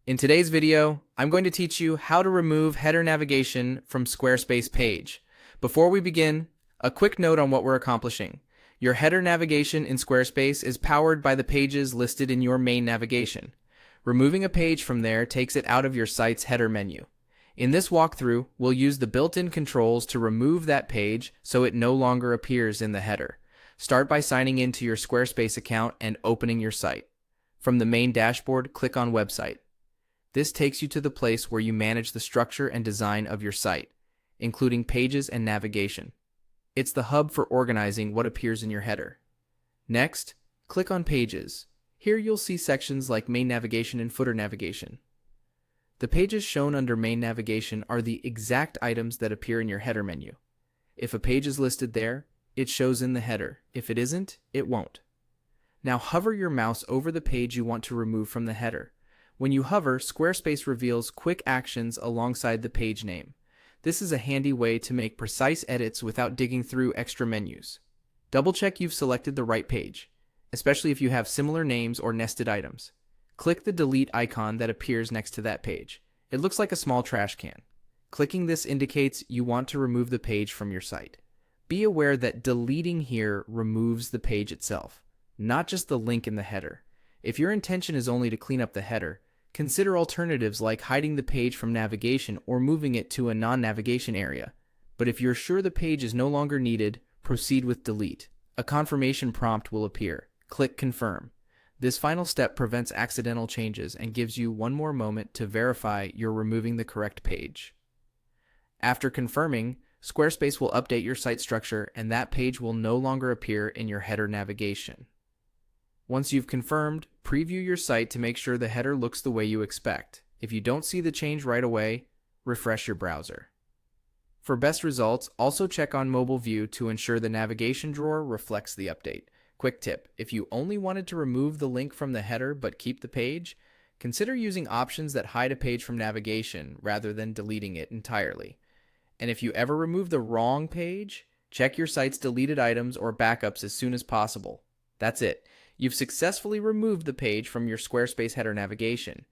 In today's video, I'm going to teach you how to remove header navigation from Squarespace page. Before we begin, a quick note on what we're accomplishing. Your header navigation in Squarespace is powered by the pages listed in your main navigation. Removing a page from there takes it out of your site's header menu. In this walkthrough, we'll use the built-in controls to remove that page so it no longer appears in the header. Start by signing into your Squarespace account and opening your site. From the main dashboard, click on Website. This takes you to the place where you manage the structure and design of your site, including pages and navigation. It's the hub for organizing what appears in your header. Next, click on Pages. Here you'll see sections like Main Navigation and Footer Navigation. The pages shown under Main Navigation are the exact items that appear in your header menu. If a page is listed there, it shows in the header. If it isn't, it won't. Now hover your mouse over the page you want to remove from the header. When you hover, Squarespace reveals quick actions alongside the page name. This is a handy way to make precise edits without digging through extra menus. Double-check you've selected the right page, especially if you have similar names or nested items. Click the delete icon that appears next to that page. It looks like a small trash can. Clicking this indicates you want to remove the page from your site. Be aware that deleting here removes the page itself, not just the link in the header. If your intention is only to clean up the header, consider alternatives like hiding the page from navigation or moving it to a non-navigation area. But if you're sure the page is no longer needed, proceed with delete. A confirmation prompt will appear. Click Confirm. This final step prevents accidental changes and gives you one more moment to verify you're removing the correct page. After confirming, Squarespace will update your site structure and that page will no longer appear in your header navigation. Once you've confirmed, preview your site to make sure the header looks the way you expect. If you don't see the change right away, refresh your browser. For best results, also check on Mobile View to ensure the navigation drawer reflects the update. Quick tip, if you only wanted to remove the link from the header but keep the page, consider using options that hide a page from navigation rather than deleting it entirely. And if you ever remove the wrong page, check your site's deleted items or backups as soon as possible. That's it. You've successfully removed the page from your Squarespace header navigation.